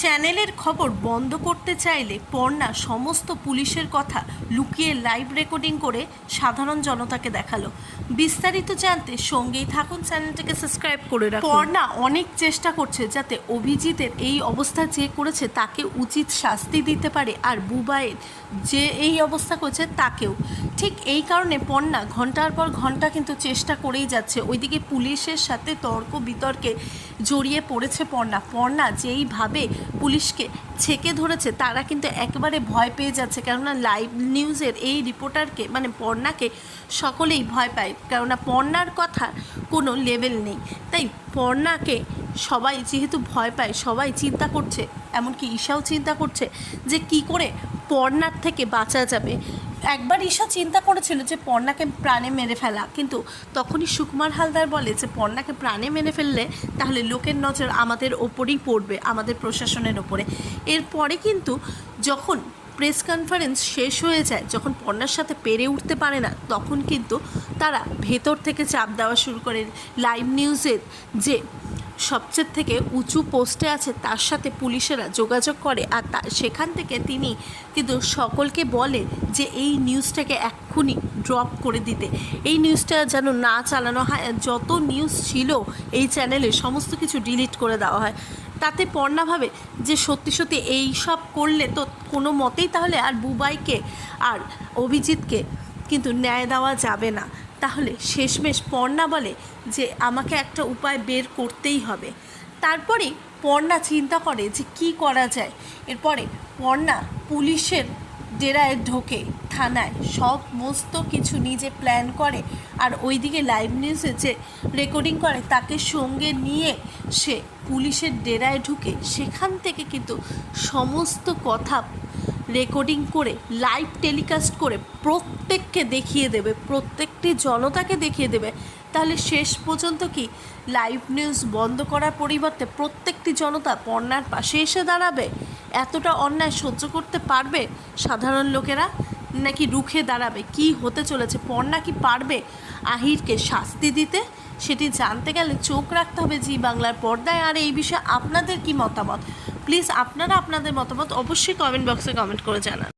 চ্যানেলের খবর বন্ধ করতে চাইলে পর্ণা সমস্ত পুলিশের কথা লুকিয়ে লাইভ রেকর্ডিং করে সাধারণ জনতাকে দেখালো। বিস্তারিত জানতে সঙ্গেই থাকুন, চ্যানেলটাকে সাবস্ক্রাইব করে রাখুন। পর্ণা অনেক চেষ্টা করছে যাতে অভিজিতের এই অবস্থা যে করেছে তাকে উচিত শাস্তি দিতে পারে, আর বুবাইয়ের যে এই অবস্থা করছে তাকেও। ঠিক এই কারণে পর্ণা ঘন্টার পর ঘন্টা কিন্তু চেষ্টা করেই যাচ্ছে। ওইদিকে পুলিশের সাথে তর্ক বিতর্কে জড়িয়ে পড়েছে পর্ণা যেইভাবে পুলিশকে ছেকে ধরেছে তারা কিন্তু একেবারে ভয় পেয়ে যাচ্ছে, কেননা লাইভ নিউজের এই রিপোর্টারকে মানে পর্ণাকে সকলেই ভয় পায়, কেননা পর্ণার কথা কোনো লেভেল নেই। তাই পর্ণাকে সবাই যেহেতু ভয় পায়, সবাই চিন্তা করছে, এমনকি ঈশাও চিন্তা করছে যে কি করে পর্ণার থেকে বাঁচা যাবে। একবার ঈশা চিন্তা করেছিল যে পর্ণাকে প্রাণে মেরে ফেলা, কিন্তু তখনই সুকুমার হালদার বলে যে পর্ণাকে প্রাণে মেরে ফেললে তাহলে লোকের নজর আমাদের ওপরেই পড়বে, আমাদের প্রশাসনের ওপরে। এরপরে কিন্তু যখন প্রেস কনফারেন্স শেষ হয়ে যায়, যখন পর্ণার সাথে পেরে উঠতে পারে না, তখন কিন্তু তারা ভেতর থেকে চাপ দেওয়া শুরু করে। লাইভ নিউজের যে সবচেয়ে থেকে উঁচু পোস্টে আছে তার সাথে পুলিশেরা যোগাযোগ করে, আর সেখান থেকে তিনি কিন্তু সকলকে বলে যে এই নিউজটাকে এক্ষুনি ড্রপ করে দিতে, এই নিউজটা যেন না চালানো হয়, যত নিউজ ছিল এই চ্যানেলে সমস্ত কিছু ডিলিট করে দেওয়া হয়। তাতে পর্ণা ভাবে যে সত্যি সত্যি এই সব করলে তো কোনো মতেই তাহলে আর বুবাইকে আর অভিজিৎকে কিন্তু ন্যায় দেওয়া যাবে না। তাহলে শেষমেশ পর্ণা বলে যে আমাকে একটা উপায় বের করতেই হবে। তারপরে পর্ণা চিন্তা করে যে কি করা যায়। এরপরে পর্ণা পুলিশের ডেরায় ঢোকে, থানায় সমস্ত কিছু নিজে প্ল্যান করে, আর ওইদিকে লাইভ নিউজে যে রেকর্ডিং করে তাকে সঙ্গে নিয়ে সে পুলিশের ডেরায় ঢুকে সেখান থেকে কিন্তু সমস্ত কথা রেকর্ডিং করে লাইভ টেলিকাস্ট করে প্রত্যেককে দেখিয়ে দেবে, প্রত্যেকটি জনতাকে দেখিয়ে দেবে। তাহলে শেষ পর্যন্ত কি লাইভ নিউজ বন্ধ করার পরিবর্তে প্রত্যেকটি জনতা পর্ণার পাশে এসে দাঁড়াবে? এতটা অন্যায় সহ্য করতে পারবে সাধারণ লোকেরা, নাকি রুখে দাঁড়াবে? কি হতে চলেছে? পর্ণা কি পারবে আহিরকে শাস্তি দিতে? সেটি জানতে গেলে চোখ রাখতে হবে জি বাংলার পর্দায়। আর এই বিষয়ে আপনাদের কি মতামত? প্লিজ আপনারা আপনাদের মতামত অবশ্যই কমেন্ট বক্সে কমেন্ট করে জানান।